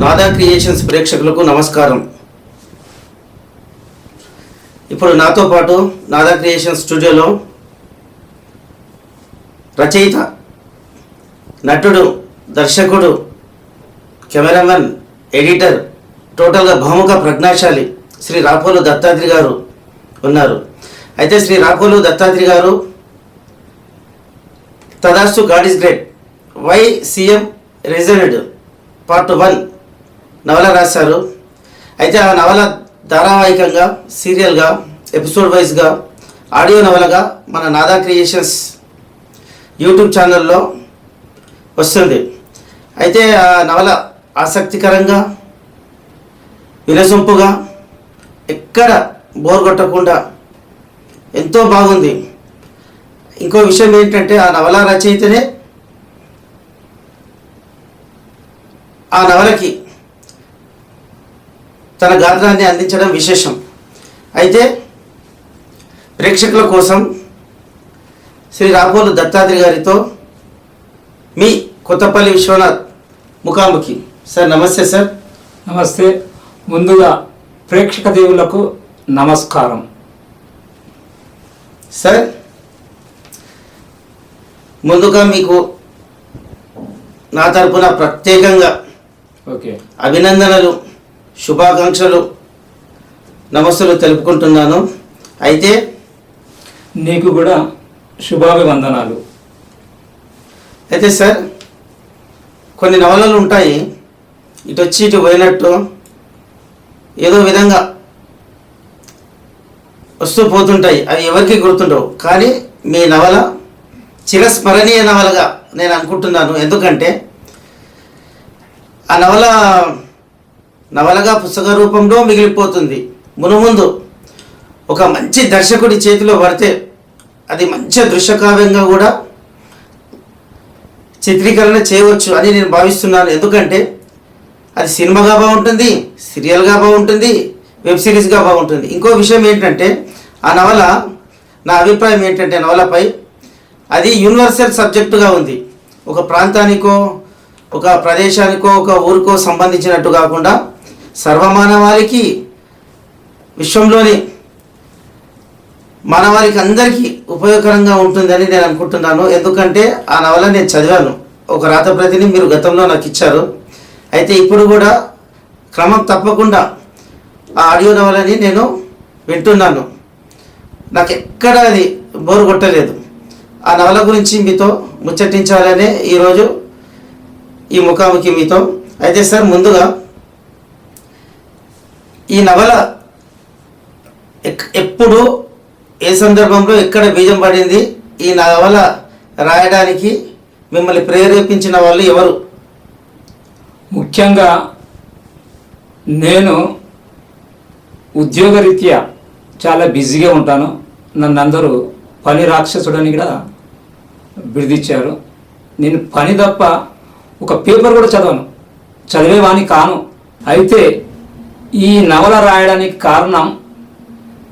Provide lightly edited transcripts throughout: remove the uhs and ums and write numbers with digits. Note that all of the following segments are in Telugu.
నాదా క్రియేషన్స్ ప్రేక్షకులకు నమస్కారం. ఇప్పుడు నాతో పాటు నాదా క్రియేషన్స్ స్టూడియోలో రచయిత, నటుడు, దర్శకుడు, కెమెరామెన్, ఎడిటర్, టోటల్గా బహుముఖ ప్రజ్ఞాశాలి శ్రీ రాపోలు దత్తాత్రి గారు ఉన్నారు. అయితే Shri Rapolu Dattatri garu Tathastu God is great, why CM resigned part 1 నవల రాశారు. అయితే ఆ నవల ధారావాహికంగా, సీరియల్గా, ఎపిసోడ్ వైజ్గా, ఆడియో నవలగా మన నాదా క్రియేషన్స్ యూట్యూబ్ ఛానల్లో వస్తుంది. అయితే ఆ నవల ఆసక్తికరంగా, వినసొంపుగా, ఎక్కడ బోర్ కొట్టకుండా ఎంతో బాగుంది. ఇంకో విషయం ఏంటంటే ఆ నవల రచయితనే ఆ నవలకి తన గాత్రాన్ని అందించడం విశేషం. అయితే ప్రేక్షకుల కోసం శ్రీ రాపోలు దత్తాత్రి గారితో మీ కొత్తపల్లి విశ్వనాథ్ ముఖాముఖి. సార్ నమస్తే. సార్ నమస్తే. ముందుగా ప్రేక్షక దేవులకు నమస్కారం. సార్ ముందుగా మీకు నా తరపున ప్రత్యేకంగా అభినందనలు, శుభాకాంక్షలు, నమస్సులు తెలుపుకుంటున్నాను. అయితే నీకు కూడా శుభాభివందనాలు. అయితే సార్ కొన్ని నవలలు ఉంటాయి, ఇటు వచ్చి ఇటు పోయినట్టు ఏదో విధంగా వస్తూ పోతుంటాయి, అవి ఎవరికి గుర్తుండవు. కానీ మీ నవల చిరస్మరణీయ నవలగా నేను అనుకుంటున్నాను. ఎందుకంటే ఆ నవలగా పుస్తక రూపంలో మిగిలిపోతుంది. మునుముందు ఒక మంచి దర్శకుడి చేతిలో పడితే అది మంచి దృశ్యకావ్యంగా కూడా చిత్రీకరణ చేయవచ్చు అని నేను భావిస్తున్నాను. ఎందుకంటే అది సినిమాగా బాగుంటుంది, సీరియల్గా బాగుంటుంది, వెబ్ సిరీస్గా బాగుంటుంది. ఇంకో విషయం ఏంటంటే ఆ నవల, నా అభిప్రాయం ఏంటంటే నవలపై అది యూనివర్సల్ సబ్జెక్టుగా ఉంది. ఒక ప్రాంతానికో, ఒక ప్రదేశానికో, ఒక ఊరికో సంబంధించినట్టు కాకుండా సర్వమానవాళికి, విశ్వంలోని మానవాళికి అందరికీ ఉపయోగకరంగా ఉంటుందని నేను అనుకుంటున్నాను. ఎందుకంటే ఆ నవల నేను చదివాను, ఒక రాతప్రతిని మీరు గతంలో నాకు ఇచ్చారు. అయితే ఇప్పుడు కూడా క్రమం తప్పకుండా ఆ ఆడియో నవలని నేను వింటున్నాను. నాకు ఎక్కడ అది బోరు కొట్టలేదు. ఆ నవల గురించి మీతో ముచ్చటించాలనే ఈరోజు ఈ ముఖాముఖి మీతో. అయితే సార్ ముందుగా ఈ నవల ఎప్పుడు, ఏ సందర్భంలో, ఎక్కడ బీజం పడింది? ఈ నవల రాయడానికి మిమ్మల్ని ప్రేరేపించిన వాళ్ళు ఎవరు? ముఖ్యంగా నేను ఉద్యోగరీత్యా చాలా బిజీగా ఉంటాను. నన్ను అందరూ పని రాక్షసుడని కూడా బిరుదిచ్చారు. నేను పని తప్ప ఒక పేపర్ కూడా చదివేవాణి కాను. అయితే ఈ నవల రాయడానికి కారణం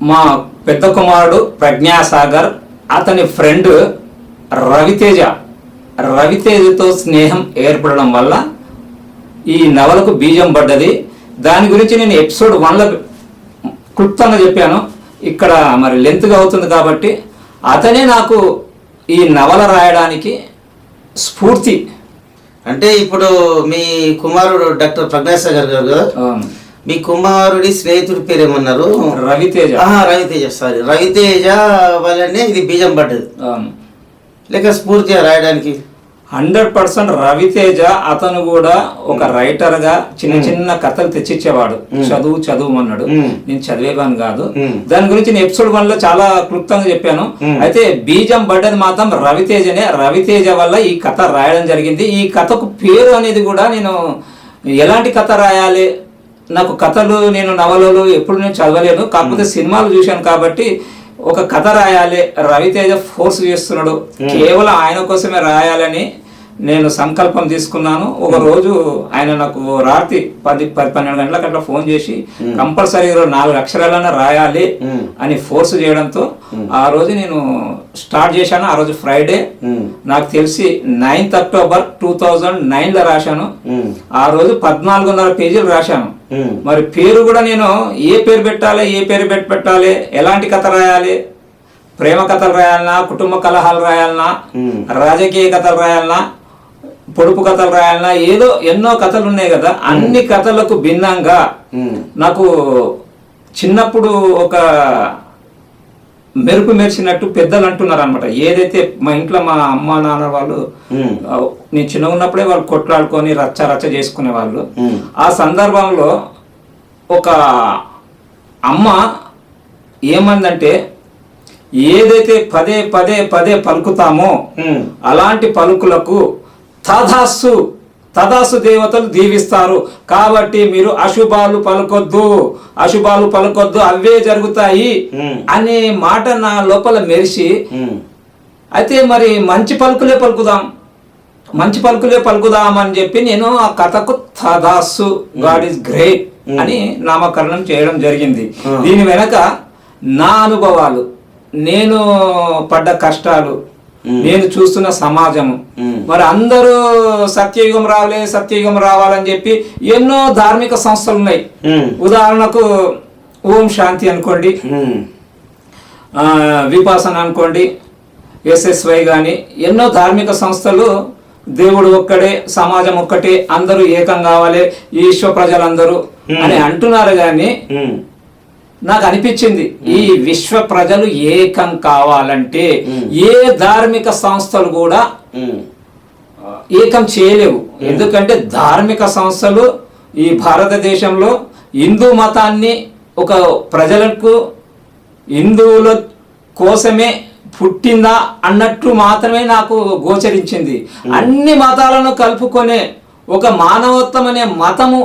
మా పెద్ద కుమారుడు ప్రజ్ఞాసాగర్, అతని ఫ్రెండ్ రవితేజతో స్నేహం ఏర్పడడం వల్ల ఈ నవలకు బీజం పడ్డది. దాని గురించి నేను ఎపిసోడ్ 1లో క్లుప్తంగా చెప్పాను. ఇక్కడ మరి లెంత్గా అవుతుంది కాబట్టి అతనే నాకు ఈ నవల రాయడానికి స్ఫూర్తి. అంటే ఇప్పుడు మీ కుమారుడు డాక్టర్ ప్రజ్ఞాసాగర్ గారు కదా, మీ కుమారుడి స్నేహితుడి పేరు ఏమన్నారు? రవితేజ. రవితేజ వల్లనే ఇది బీజం పడ్డది లేక స్ఫూర్తిగా రాయడానికి? 100% రవితేజ. అతను కూడా ఒక రైటర్గా చిన్న చిన్న కథలు తెచ్చిచ్చేవాడు. చదువుమన్నాడు. నేను చదివేవాను కాదు. దాని గురించి నేను ఎపిసోడ్ 1లో చాలా క్లుప్తంగా చెప్పాను. అయితే బీజం పడ్డది మాత్రం రవితేజనే. రవితేజ వల్ల ఈ కథ రాయడం జరిగింది. ఈ కథకు పేరు అనేది కూడా నేను ఎలాంటి కథ రాయాలి, నాకు కథలు, నేను నవలలు ఎప్పుడు నేను చదవలేను, కాకపోతే సినిమాలు చూశాను కాబట్టి ఒక కథ రాయాలి, రవితేజ ఫోర్స్ చేస్తున్నాడు, కేవలం ఆయన కోసమే రాయాలని నేను సంకల్పం తీసుకున్నాను. ఒక రోజు ఆయన నాకు రాత్రి 10-12 గంటలకు అట్లా ఫోన్ చేసి కంపల్సరీ 4 అక్షరాలన్నా రాయాలి అని ఫోర్స్ చేయడంతో ఆ రోజు నేను స్టార్ట్ చేశాను. ఆ రోజు ఫ్రైడే, నాకు తెలిసి 9th October 2009 రాశాను. ఆ రోజు 14.5 పేజీలు రాశాను. మరి పేరు కూడా నేను ఏ పేరు పెట్టాలి, ఎలాంటి కథ రాయాలి, ప్రేమ కథలు రాయాలన్నా, కుటుంబ కలహాలు రాయాలన్నా, రాజకీయ కథలు రాయాలన్నా, పొడుపు కథలు రాయాలన్నా, ఏదో ఎన్నో కథలు ఉన్నాయి కదా. అన్ని కథలకు భిన్నంగా నాకు చిన్నప్పుడు ఒక మెరుపు మెరిసినట్టు పెద్దలు అంటున్నారు అనమాట. ఏదైతే మా ఇంట్లో మా అమ్మ నాన్న వాళ్ళు నేను చిన్నగా ఉన్నప్పుడే వాళ్ళు కొట్లాడుకొని రచ్చ చేసుకునే వాళ్ళు. ఆ సందర్భంలో ఒక అమ్మ ఏమందంటే, ఏదైతే పదే పలుకుతామో అలాంటి పలుకులకు తదాసు దేవతలు దీవిస్తారు. కాబట్టి మీరు అశుభాలు పలుకొద్దు, అవే జరుగుతాయి అనే మాట నా లోపల మెరిసి, అయితే మరి మంచి పలుకులే పలుకుదాం అని చెప్పి నేను ఆ కథకు తదాసు గాడ్ ఈజ్ గ్రేట్ అని నామకరణం చేయడం జరిగింది. దీని వెనక నా అనుభవాలు, నేను పడ్డ కష్టాలు, నేను చూస్తున్న సమాజము, మరి అందరూ సత్యయుగం రావాలని చెప్పి ఎన్నో ధార్మిక సంస్థలు ఉన్నాయి. ఉదాహరణకు ఓం శాంతి అనుకోండి, విపాసన అనుకోండి, SSY కానీ ఎన్నో ధార్మిక సంస్థలు దేవుడు ఒక్కడే, సమాజం ఒక్కటే, అందరూ ఏకం కావాలి, ఈశ్వ ప్రజలందరూ అని అంటున్నారు. కానీ నాకు అనిపించింది, ఈ విశ్వ ప్రజలు ఏకం కావాలంటే ఏ ధార్మిక సంస్థలు కూడా ఏకం చేయలేవు. ఎందుకంటే ధార్మిక సంస్థలు ఈ భారతదేశంలో హిందూ మతాన్ని ఒక ప్రజలకు హిందువుల కోసమే పుట్టిందా అన్నట్టు మాత్రమే నాకు గోచరించింది. అన్ని మతాలను కలుపుకొనే ఒక మానవత్వం అనే మతము,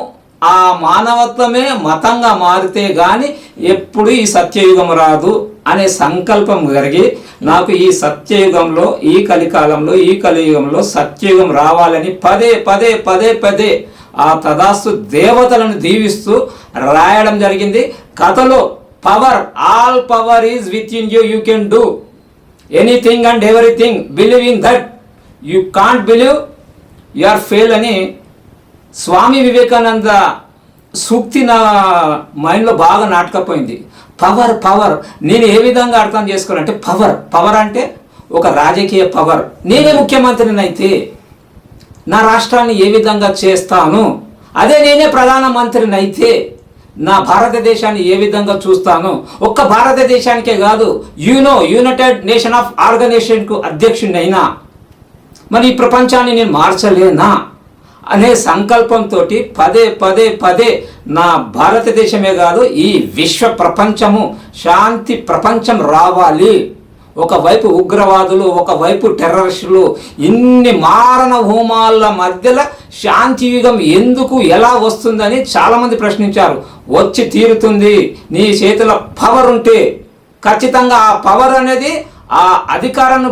ఆ మానవత్వమే మతంగా మారితే గాని ఎప్పుడు ఈ సత్యయుగం రాదు అనే సంకల్పం కలిగి నాకు ఈ సత్యయుగంలో, ఈ కలియుగంలో సత్యయుగం రావాలని పదే ఆ తదాస్తు దేవతలను దీవిస్తూ రాయడం జరిగింది. కథలో all power is within you can do anything and everything, believing that you can't believe you are fail అని స్వామి వివేకానంద సూక్తి నా మైండ్లో బాగా నాటకపోయింది. పవర్ నేను ఏ విధంగా అర్థం చేసుకోవాలంటే, పవర్ అంటే ఒక రాజకీయ పవర్. నేనే ముఖ్యమంత్రిని అయితే నా రాష్ట్రాన్ని ఏ విధంగా చేస్తాను, అదే నేనే ప్రధానమంత్రిని అయితే నా భారతదేశాన్ని ఏ విధంగా చూస్తాను. ఒక్క భారతదేశానికే కాదు, యునైటెడ్ నేషన్ ఆఫ్ ఆర్గనైజేషన్కు అధ్యక్షుడిని అయినా మరి ఈ ప్రపంచాన్ని నేను మార్చలేనా అనే సంకల్పంతో పదే నా భారతదేశమే కాదు, ఈ విశ్వ ప్రపంచము శాంతి ప్రపంచం రావాలి. ఒకవైపు ఉగ్రవాదులు, ఒకవైపు టెర్రరిస్టులు, ఇన్ని మారణ హోమాల మధ్యలో శాంతియుగం ఎందుకు, ఎలా వస్తుందని చాలామంది ప్రశ్నించారు. వచ్చి తీరుతుంది. నీ చేతిలో పవర్ ఉంటే ఖచ్చితంగా ఆ పవర్ అనేది ఆ అధికారాన్ని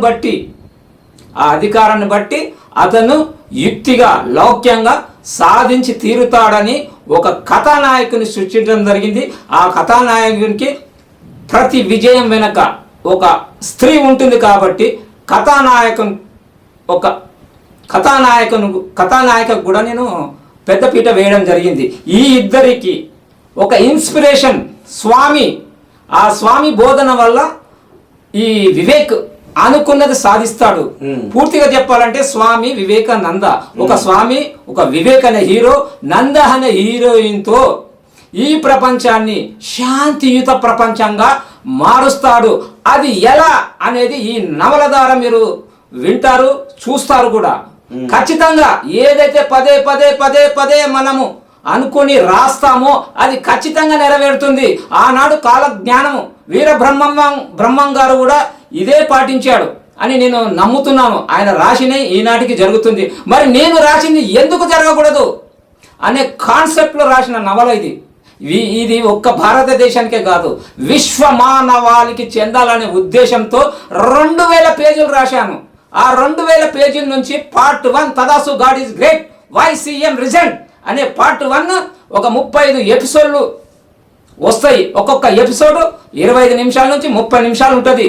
బట్టి అతను యుక్తిగా, లౌక్యంగా సాధించి తీరుతాడని ఒక కథానాయకుని సృష్టించడం జరిగింది. ఆ కథానాయకునికి ప్రతి విజయం వెనక ఒక స్త్రీ ఉంటుంది. కాబట్టి కథానాయకు కూడా నేను పెద్దపీట వేయడం జరిగింది. ఈ ఇద్దరికి ఒక ఇన్స్పిరేషన్ స్వామి. ఆ స్వామి బోధన వల్ల ఈ వివేక్ అనుకున్నది సాధిస్తాడు. పూర్తిగా చెప్పాలంటే స్వామి వివేకానంద, ఒక స్వామి, ఒక వివేక్ అనే హీరో, నంద అనే హీరోయిన్ తో ఈ ప్రపంచాన్ని శాంతియుత ప్రపంచంగా మారుస్తాడు. అది ఎలా అనేది ఈ నవల ద్వారా మీరు వింటారు, చూస్తారు కూడా. ఖచ్చితంగా ఏదైతే పదే మనము అనుకుని రాస్తామో అది ఖచ్చితంగా నెరవేరుతుంది. ఆనాడు కాల జ్ఞానము బ్రహ్మం గారు కూడా ఇదే పాటించాడు అని నేను నమ్ముతున్నాను. ఆయన రాసినే ఈనాటికి జరుగుతుంది. మరి నేను రాసింది ఎందుకు జరగకూడదు అనే కాన్సెప్ట్లో రాసిన నవల ఇది. ఇది ఒక్క భారతదేశానికే కాదు, విశ్వ మానవాళికి చెందాలనే ఉద్దేశంతో 2000 పేజీలు రాశాను. ఆ 2000 పేజీల నుంచి part 1 Tathastu god is great why CM resigned అనే పార్ట్ 1 ఒక 35 ఎపిసోడ్లు వస్తాయి. ఒక్కొక్క ఎపిసోడ్ 25 నిమిషాల నుంచి 30 నిమిషాలు ఉంటుంది.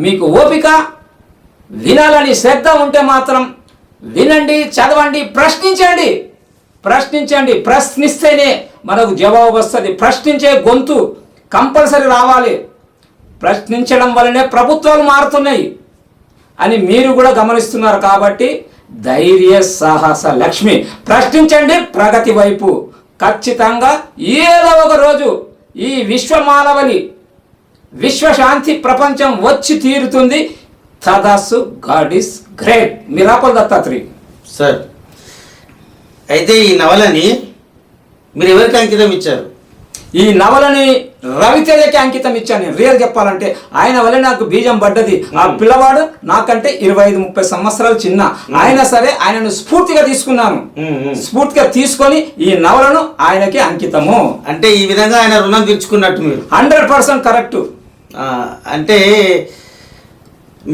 మీకు ఓపిక వినాలని శ్రద్ధ ఉంటే మాత్రం వినండి, చదవండి, ప్రశ్నించండి. ప్రశ్నిస్తేనే మనకు జవాబు వస్తుంది. ప్రశ్నించే గొంతు కంపల్సరీ రావాలి. ప్రశ్నించడం వల్లనే ప్రభుత్వాలు మారుతున్నాయి అని మీరు కూడా గమనిస్తున్నారు. కాబట్టి ధైర్య సాహస లక్ష్మి, ప్రశ్నించండి, ప్రగతి వైపు. ఖచ్చితంగా ఏదో ఒక రోజు ఈ విశ్వమానవలి విశ్వశాంతి ప్రపంచం వచ్చి తీరుతుంది. Tathastu god is great. Mirapal Dattatri sir, అయితే ఈ నవలని మీరు ఎవరికి అంకితం ఇచ్చారు? ఈ నవలని రవితేజకి అంకితం ఇచ్చాను నేను. రియల్ చెప్పాలంటే ఆయన వల్ల నాకు బీజం పడ్డది. ఆ పిల్లవాడు నాకంటే 25-30 సంవత్సరాలు చిన్న. అయినా సరే ఆయనను స్ఫూర్తిగా తీసుకున్నాను. స్ఫూర్తిగా తీసుకొని ఈ నవలను ఆయనకి అంకితము. అంటే ఈ విధంగా ఆయన రుణం తీర్చుకున్నట్టు మీరు 100% కరెక్ట్. అంటే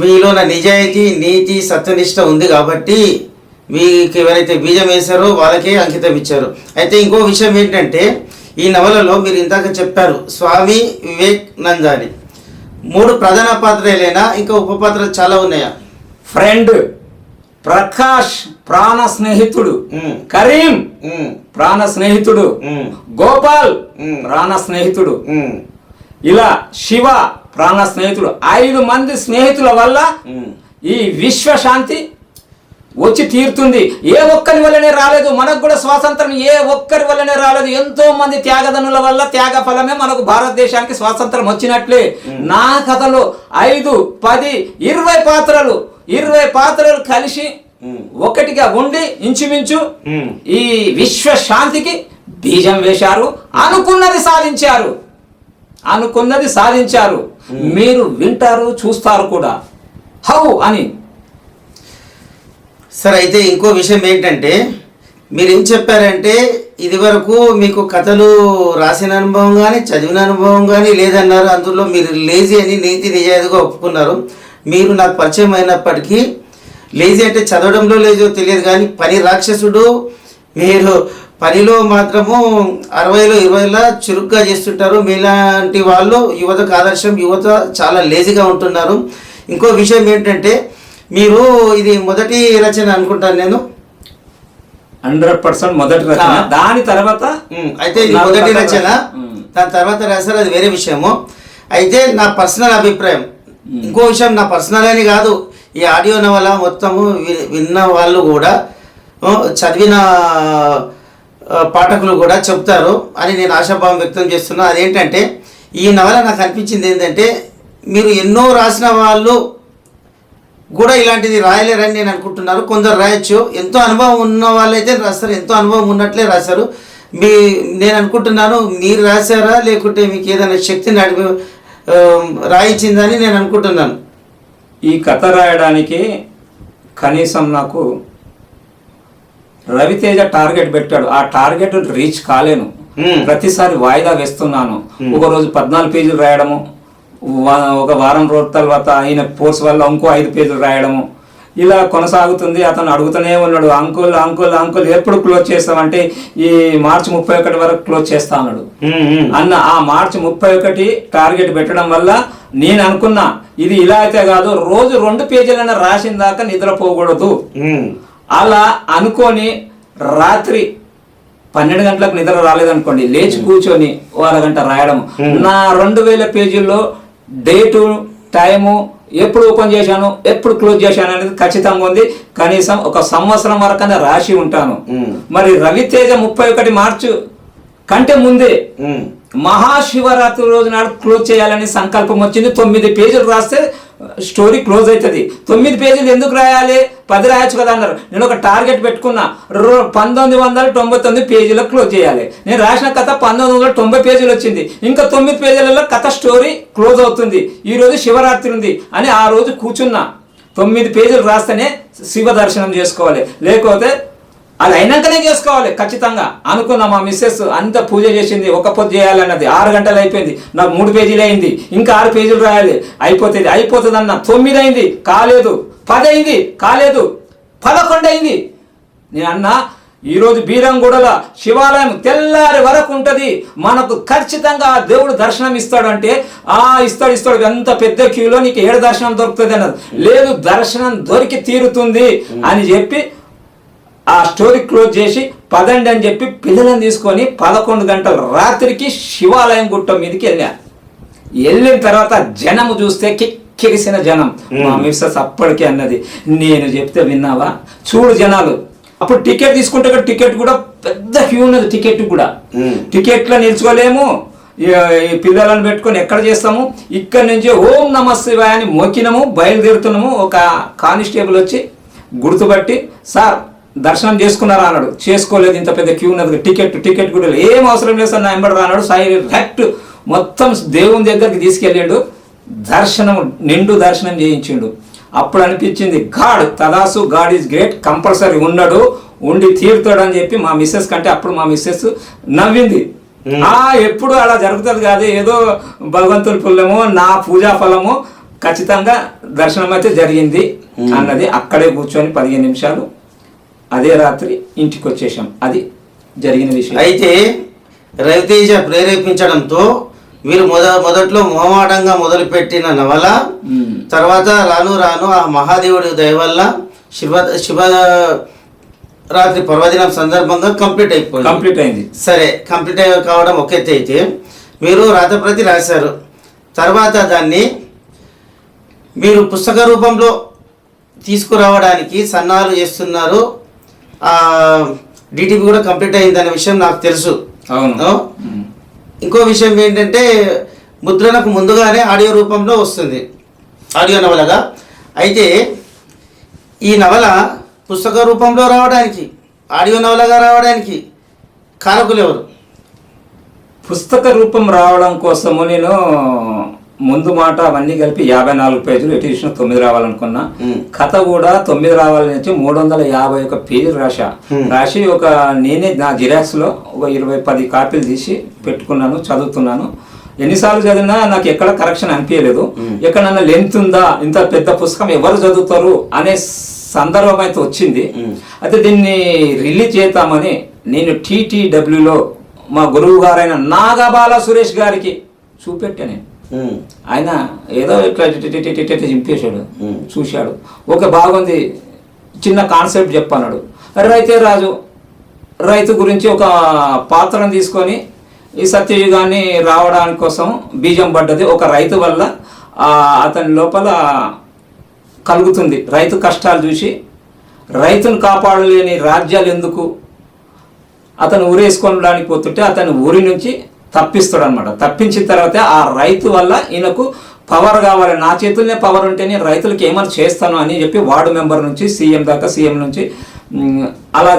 మీలో నా నిజాయితీ, నీతి, సత్యనిష్ట ఉంది కాబట్టి మీకు ఎవరైతే బీజం వేశారో వాళ్ళకే అంకితం ఇచ్చారు. అయితే ఇంకో విషయం ఏంటంటే ఈ నవలలో మీరు ఇందాక చెప్పారు స్వామి వివేకానందాని 3 ప్రధాన పాత్రలేనా, ఇంకా ఉప పాత్రలు చాలా ఉన్నాయా? ఫ్రెండ్ ప్రకాష్ ప్రాణ స్నేహితుడు, కరీం ప్రాణ స్నేహితుడు, గోపాల్ ప్రాణ స్నేహితుడు, ఇలా శివ ప్రాణ స్నేహితుడు. 5 మంది స్నేహితుల వల్ల ఈ విశ్వశాంతి వచ్చి తీరుతుంది. ఏ ఒక్కరి వల్లనే రాలేదు. మనకు కూడా స్వాతంత్రం ఏ ఒక్కరి వల్లనే రాలేదు. ఎంతో మంది త్యాగదనుల వల్ల, త్యాగ ఫలమే మనకు భారతదేశానికి స్వాతంత్రం వచ్చినట్లే. నా కథలో 5, 10, 20 పాత్రలు కలిసి ఒకటిగా ఉండి ఇంచుమించు ఈ విశ్వశాంతికి బీజం వేశారు. అనుకున్నది సాధించారు. మీరు వింటారు, చూస్తారు కూడా హౌ అని. సార్, అయితే ఇంకో విషయం ఏంటంటే మీరు ఏం చెప్పారంటే ఇది వరకు మీకు కథలు రాసిన అనుభవం కానీ చదివిన అనుభవం కానీ లేదన్నారు. అందులో మీరు లేజీ అని నీతి నిజాయితీగా ఒప్పుకున్నారు. మీరు నాకు పరిచయం అయినప్పటికీ లేజీ అంటే చదవడంలో లేజో తెలియదు కానీ పని రాక్షసుడు. మీరు పనిలో మాత్రము 60లో 20లా చురుగ్గా చేస్తుంటారు. మీలాంటి వాళ్ళు యువతకు ఆదర్శం. యువత చాలా లేజీగా ఉంటున్నారు. ఇంకో విషయం ఏంటంటే మీరు ఇది మొదటి రచన అనుకుంటాను నేను. 100% మొదటి రచన. దాని తర్వాత అయితే ఇది మొదటి రచన, దాని తర్వాత రాశారు, అది వేరే విషయము. అయితే నా పర్సనల్ అభిప్రాయం, ఇంకో విషయం, నా పర్సనల్ అని కాదు, ఈ ఆడియో నవల మొత్తము విన్న వాళ్ళు కూడా చదివిన పాఠకులు కూడా చెప్తారు అని నేను ఆశాభావం వ్యక్తం చేస్తున్నా. అదేంటంటే ఈ నవల నాకు అనిపించింది ఏంటంటే మీరు ఎన్నో రాసిన వాళ్ళు కూడా ఇలాంటిది రాయలేరని నేను అనుకుంటున్నారు. కొందరు రాయొచ్చు, ఎంతో అనుభవం ఉన్న వాళ్ళైతే రాస్తారు, ఎంతో అనుభవం ఉన్నట్లే రాశారు. నేను అనుకుంటున్నాను మీరు రాశారా లేకుంటే మీకు ఏదైనా శక్తిని రాయించిందని నేను అనుకుంటున్నాను. ఈ కథ రాయడానికి కనీసం నాకు రవితేజ టార్గెట్ పెట్టాడు. ఆ టార్గెట్ రీచ్ కాలేను. ప్రతిసారి వాయిదా వేస్తున్నాను. ఒకరోజు 14 పేజీలు రాయడము, ఒక వారం రోజుల తర్వాత ఆయన ఫోర్స్ వల్ల ఇంకో 5 పేజీలు రాయడము, ఇలా కొనసాగుతుంది. అతను అడుగుతూనే ఉన్నాడు, అంకుల్ అంకుల్ అంకుల్ ఎప్పుడు క్లోజ్ చేస్తామంటే ఈ మార్చి 31 వరకు క్లోజ్ చేస్తా అన్నాడు. అన్న ఆ మార్చి 31 టార్గెట్ పెట్టడం వల్ల నేను అనుకున్నా ఇది ఇలా అయితే కాదు, రోజు 2 పేజీలైనా రాసిన దాకా నిద్రపోకూడదు. అలా అనుకొని రాత్రి 12 గంటలకు నిద్ర రాలేదనుకోండి, లేచి కూర్చొని ఓ అరగంట రాయడం. నా 2000 పేజీల్లో డేటు, టైము, ఎప్పుడు ఓపెన్ చేశాను, ఎప్పుడు క్లోజ్ చేశాను అనేది ఖచ్చితంగా ఉంది. కనీసం 1 సంవత్సరం వరకన్నా రాసి ఉంటాను. మరి రవితేజ 31 మార్చి కంటే ముందే మహాశివరాత్రి రోజు నాడు క్లోజ్ చేయాలని సంకల్పం వచ్చింది. 9 పేజీలు రాస్తే స్టోరీ క్లోజ్ అవుతుంది. 9 పేజీలు ఎందుకు రాయాలి, 10 రాయొచ్చు కదా అన్నారు. నేను ఒక టార్గెట్ పెట్టుకున్నా, 1999 పేజీలకు క్లోజ్ చేయాలి. నేను రాసిన కథ 1990 పేజీలు వచ్చింది. ఇంకా 9 పేజీలలో కథ స్టోరీ క్లోజ్ అవుతుంది. ఈ రోజు శివరాత్రి ఉంది అని ఆ రోజు కూర్చున్నా. 9 పేజీలు రాస్తేనే శివ దర్శనం చేసుకోవాలి, లేకపోతే అది అయినాకనే చేసుకోవాలి ఖచ్చితంగా అనుకున్నా. మా మిస్సెస్ అంత పూజ చేసింది, 1 పొద్దు చేయాలన్నది. 6 గంటలు అయిపోయింది, నాకు 3 పేజీలు అయింది, ఇంకా 6 పేజీలు రాయాలి, అయిపోతుంది అన్న. 9 అయింది, కాలేదు. 10 అయింది కాలేదు, 11 అయింది. నేను అన్నా ఈరోజు బీరంగూడల శివాలయం తెల్లారి వరకు ఉంటుంది, మనకు ఖచ్చితంగా దేవుడు దర్శనం ఇస్తాడంటే ఇస్తాడు ఎంత పెద్ద క్యూలో నీకు ఏడు దర్శనం దొరుకుతుంది అన్నది. లేదు, దర్శనం దొరికి తీరుతుంది అని చెప్పి ఆ స్టోరీ క్లోజ్ చేసి 10 అని చెప్పి పిల్లలను తీసుకొని 11 గంటల రాత్రికి శివాలయం గుట్ట మీదకి వెళ్ళిన తర్వాత జనము చూస్తే కిక్కిరిసిన జనం. మా మిస్సెస్ అప్పటికే అన్నది, నేను చెప్తే విన్నావా, చూడు జనాలు. అప్పుడు టికెట్ తీసుకుంటే టికెట్ కూడా పెద్ద క్యూ ఉన్నది. టికెట్లో నిల్చుకోలేము, ఈ పిల్లలను పెట్టుకొని ఎక్కడ చేస్తాము. ఇక్కడ నుంచి ఓం నమ శివాయ అని మొక్కినము, బయలుదేరుతున్నాము. ఒక కానిస్టేబుల్ వచ్చి గుర్తుపట్టి, సార్ దర్శనం చేసుకున్నారా అన్నాడు. చేసుకోలేదు, ఇంత పెద్ద క్యూ ఉన్నది, టికెట్ కూడా ఏం అవసరం లేదు సార్, నా ఎంబడి రాన్నాడు. సాయి డైరెక్ట్ మొత్తం దేవుని దగ్గరికి తీసుకెళ్ళాడు, దర్శనం నిండు దర్శనం చేయించిండు. అప్పుడు అనిపించింది తదాసు గాడ్ ఈజ్ గ్రేట్, కంపల్సరీ ఉన్నాడు, ఉండి తీరుతాడు అని చెప్పి మా మిస్సెస్ కంటే అప్పుడు మా మిస్సెస్ నవ్వింది. ఎప్పుడు అలా జరుగుతుంది కాదు, ఏదో భగవంతుని పుల్లము నా పూజా ఫలము, ఖచ్చితంగా దర్శనం అయితే జరిగింది అన్నది. అక్కడే కూర్చొని 15 నిమిషాలు అదే రాత్రి ఇంటికి వచ్చేసాం. అది జరిగిన విషయం. అయితే రవితేజ ప్రేరేపించడంతో మీరు మొదట్లో మొహమాటంగా మొదలుపెట్టిన నవల తర్వాత రాను ఆ మహాదేవుడి దయ వల్ల శివరాత్రి పర్వదినం సందర్భంగా కంప్లీట్ అయింది. సరే, కంప్లీట్ కావడం ఒక ఎత్తు అయితే మీరు రాతప్రతి రాశారు. తర్వాత దాన్ని మీరు పుస్తక రూపంలో తీసుకురావడానికి సన్నాహాలు చేస్తున్నారు. డిటిపి కూడా కంప్లీట్ అయిందనే విషయం నాకు తెలుసు. అవును. ఇంకో విషయం ఏంటంటే ముద్రణకు ముందుగానే ఆడియో రూపంలో వస్తుంది, ఆడియో నవలగా. అయితే ఈ నవల పుస్తక రూపంలో రావడానికి, ఆడియో నవలగా రావడానికి కారకులు ఎవరు? పుస్తక రూపం రావడం కోసము నేను ముందు మాట అవన్నీ కలిపి 54 పేజీలు, ఎడిషన్ 9 రావాలనుకున్నా. కథ కూడా 9 రావాలని 351 పేజీలు రాసి నేనే నా జిరాక్స్ లో ఒక 20-10 కాపీలు తీసి పెట్టుకున్నాను, చదువుతున్నాను. ఎన్నిసార్లు చదివినా నాకు ఎక్కడ కరెక్షన్ అనిపించలేదు. ఎక్కడన్నా లెంత్ ఉందా, ఇంత పెద్ద పుస్తకం ఎవరు చదువుతారు అనే సందర్భం అయితే వచ్చింది. అయితే దీన్ని రిలీజ్ చేద్దామని నేను TTWలో మా గురువు గారైన నాగబాల సురేష్ గారికి చూపెట్టా. నేను ఆయన ఏదో ఇట్లా చింపేశాడు, చూశాడు, ఓకే బాగుంది, చిన్న కాన్సెప్ట్ చెప్పన్నాడు. రైతు గురించి ఒక పాత్రను తీసుకొని ఈ సత్యయుగాన్ని రావడానికి కోసం బీజం పడ్డది. ఒక రైతు వల్ల అతని లోపల కలుగుతుంది. రైతు కష్టాలు చూసి రైతును కాపాడలేని రాజ్యాలు ఎందుకు, అతను ఊరేసుకోవడానికి పోతుంటే అతను ఊరి నుంచి తప్పిస్తాడు అనమాట. తప్పించిన తర్వాత ఆ రైతు వల్ల ఈయనకు పవర్ కావాలి, నా చేతుల్లోనే పవర్ ఉంటే నేను రైతులకు ఏమైనా చేస్తాను అని చెప్పి వార్డు మెంబర్ నుంచి సీఎం దాకా, సీఎం నుంచి అలా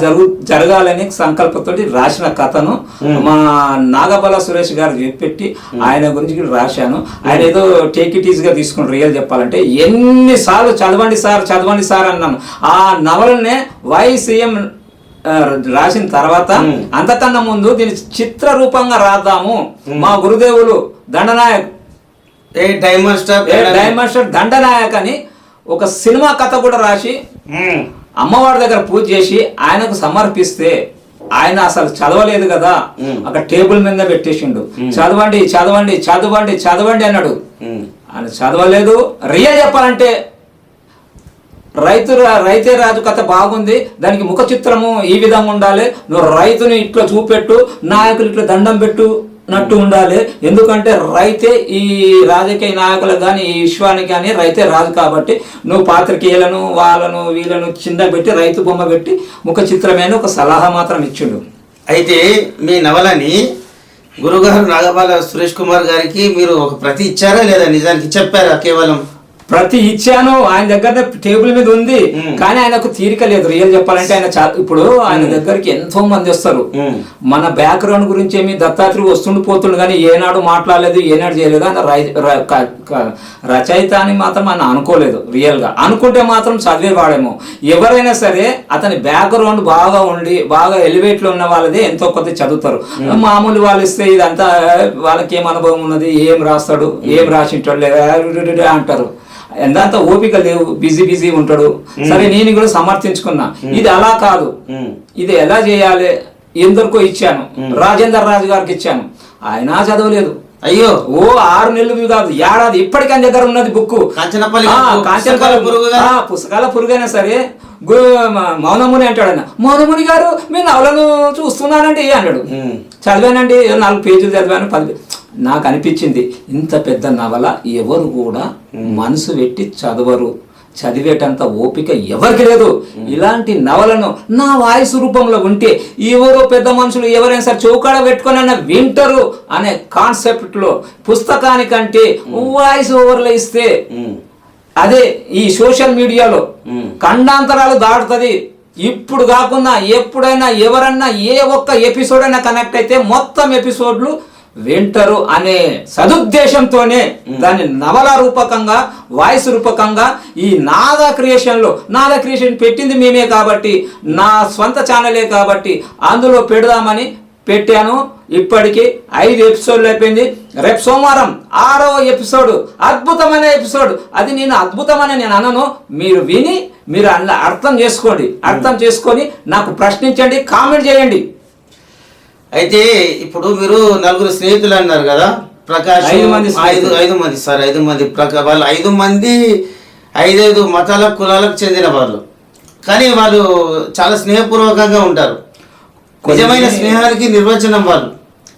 జరగాలని సంకల్పంతో రాసిన కథను మా నాగబాల సురేష్ గారు చెప్పెట్టి ఆయన గురించి రాశాను. ఆయన ఏదో టేక్ ఇట్ ఈజీగా తీసుకుని రియల్ చెప్పాలంటే ఎన్నిసార్లు చదవండి సార్ అన్నాను. ఆ నవలనే సీఎం రాసిన తర్వాత అంతకన్నా ముందు దీన్ని చిత్ర రూపంగా రాద్దాము, మా గురుదేవులు దండనాయక్ డైమండ్ స్టార్ దండనాయక్ అని ఒక సినిమా కథ కూడా రాసి అమ్మవారి దగ్గర పూజ చేసి ఆయనకు సమర్పిస్తే ఆయన అసలు చదవలేదు కదా, అక్కడ టేబుల్ మీద పెట్టేసిండు. చదవండి అన్నాడు. ఆయన చదవలేదు. రియల్ చెప్పాలంటే రైతే రాజు కథ బాగుంది, దానికి ముఖ చిత్రము ఈ విధంగా ఉండాలి, నువ్వు రైతుని ఇట్లా చూపెట్టు, నాయకులు ఇట్లా దండం పెట్టు ఉండాలి. ఎందుకంటే రైతే ఈ రాజకీయ నాయకులకు కానీ ఈ విశ్వానికి కానీ రైతే రాజు కాబట్టి నువ్వు పాత్రికేయులను వీళ్ళను కింద పెట్టి రైతు బొమ్మ పెట్టి ముఖ చిత్రమైన ఒక సలహా మాత్రం ఇచ్చిండు. అయితే మీ నవలని గురుగారు నాగబాల సురేష్ కుమార్ గారికి మీరు ఒక ప్రతి ఇచ్చారా లేదా నిజానికి చెప్పారా? కేవలం ప్రతి ఇచ్చాను, ఆయన దగ్గర టేబుల్ మీద ఉంది, కానీ ఆయనకు తీరిక లేదు. రియల్ చెప్పాలంటే ఆయన ఇప్పుడు ఆయన దగ్గరికి ఎంతో మంది వస్తారు. మన బ్యాక్గ్రౌండ్ గురించి ఏమి దత్తాత్రేయ వస్తుండిపోతుండు కానీ ఏనాడు మాట్లాడలేదు, ఏనాడు చేయలేదు. ఆయన రచయిత అని మాత్రం ఆయన అనుకోలేదు. రియల్ గా అనుకుంటే మాత్రం చదివేవాడేమో. ఎవరైనా సరే అతని బ్యాక్గ్రౌండ్ బాగా ఉండి బాగా ఎలివేట్ లో ఉన్న వాళ్ళదే ఎంతో కొద్ది చదువుతారు. మామూలు వాళ్ళు ఇస్తే ఇదంతా వాళ్ళకి ఏం అనుభవం ఉన్నది, ఏం రాస్తాడు, ఏం రాసింటాడు అంటారు. ఎంతంత ఓపిక లేవు, బిజీ ఉంటాడు. సరే నేను కూడా సమర్థించుకున్నా. ఇది అలా కాదు, ఇది ఎలా చేయాలి, ఎందరికో ఇచ్చాను. రాజేందర్ రాజు గారికి ఇచ్చాను, ఆయన చదవలేదు. అయ్యో, ఓ 6 నెలలు కాదు, ఏడాది ఇప్పటికీ ఆయన దగ్గర ఉన్నది బుక్. పుస్తకాల పురుగైనా సరే మౌనముని అంటాడు. ఆయన మౌనముని గారు మీ నవలను చూస్తున్నానండి అన్నాడు. చదివానండి, 4 పేజీలు చదివాను, 10. నాకు అనిపించింది ఇంత పెద్ద నవల ఎవరు కూడా మనసు పెట్టి చదవరు, చదివేటంత ఓపిక ఎవరికి లేదు. ఇలాంటి నవలను నా వాయిస్ రూపంలో ఉంటే ఎవరో పెద్ద మనుషులు ఎవరైనా సరే చౌకాడ పెట్టుకొని అన్న వింటారు అనే కాన్సెప్ట్ లో పుస్తకానికంటే వాయిస్ ఓవర్లో ఇస్తే అదే ఈ సోషల్ మీడియాలో ఖండాంతరాలు దాటుతుంది. ఇప్పుడు కాకుండా ఎప్పుడైనా ఎవరన్నా ఏ ఒక్క ఎపిసోడ్ అయినా కనెక్ట్ అయితే మొత్తం ఎపిసోడ్లు వింటరు అనే సదుద్దేశంతోనే దాన్ని నవల రూపకంగా, వాయిస్ రూపకంగా ఈ నాదా క్రియేషన్ పెట్టింది మేమే కాబట్టి, నా స్వంత ఛానలే కాబట్టి అందులో పెడదామని పెట్టాను. ఇప్పటికి 5 ఎపిసోడ్లు అయిపోయింది. రేపు సోమవారం 6వ ఎపిసోడ్, అద్భుతమైన ఎపిసోడ్. అది నేను అద్భుతమని నేను అనను, మీరు విని మీరు అర్థం చేసుకోండి. అర్థం చేసుకొని నాకు ప్రశ్నించండి, కామెంట్ చేయండి. అయితే ఇప్పుడు మీరు 4 స్నేహితులు అన్నారు కదా, ప్రకాష్ 5 మంది సార్, 5 మంది వాళ్ళు 5 మంది 5 మతాల కులాలకు చెందిన వాళ్ళు, కానీ వాళ్ళు చాలా స్నేహపూర్వకంగా ఉంటారు. నిజమైన స్నేహానికి నిర్వచనం వాళ్ళు.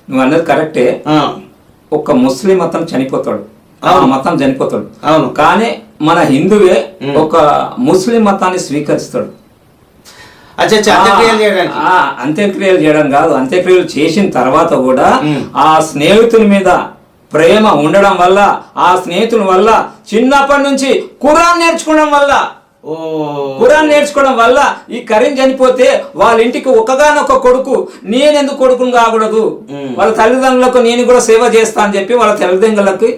నువ్వు అన్నది కరెక్టే. ఒక ముస్లిం మతం చనిపోతాడు, ఆ మతం చనిపోతాడు. అవును, కానీ మన హిందువే ఒక ముస్లిం మతాన్ని స్వీకరిస్తాడు. అంత్యక్రియలు చేయడం కాదు, అంత్యక్రియలు చేసిన తర్వాత కూడా ఆ స్నేహితుని మీద ప్రేమ ఉండడం వల్ల, ఆ స్నేహితుని వల్ల చిన్నప్పటి నుంచి ఖురాన్ నేర్చుకోవడం వల్ల ఈ కరీం చనిపోతే వాళ్ళ ఇంటికి ఒకగానొక కొడుకు, నేనెందుకు కొడుకుని కాకూడదు, వాళ్ళ తల్లిదండ్రులకు నేను కూడా సేవ చేస్తా అని చెప్పి వాళ్ళ తల్లిదండ్రులకి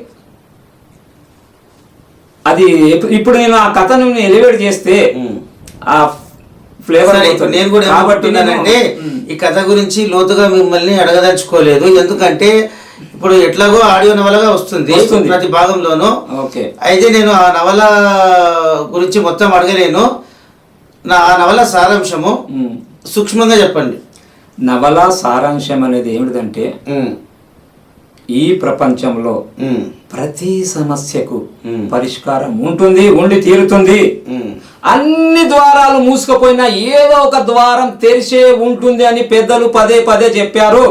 అది ఇప్పుడు నేను ఆ కథను ఎలివేట్ చేస్తే ఆ ఫ్లేవర్. నేను కూడా ఏమంటున్నానంటే ఈ కథ గురించి లోతుగా మిమ్మల్ని అడగదలుచుకోలేదు, ఎందుకంటే ఇప్పుడు ఎట్లాగో ఆడియో నవలగా వస్తుంది ప్రతి భాగంలోనూ. అయితే నేను ఆ నవల గురించి మొత్తం అడగలేను, ఆ నవల సారాంశము సూక్ష్మంగా చెప్పండి. నవల సారాంశం అనేది ఏమిటంటే, ఈ ప్రపంచంలో ప్రతి సమస్యకు పరిష్కారం ఉంటుంది, ఉండి తీరుతుంది. అన్ని ద్వారాలు మూసుకుపోయినా ఏదో ఒక ద్వారం తెరిచే ఉంటుంది అని పెద్దలు పదే చెప్పారు.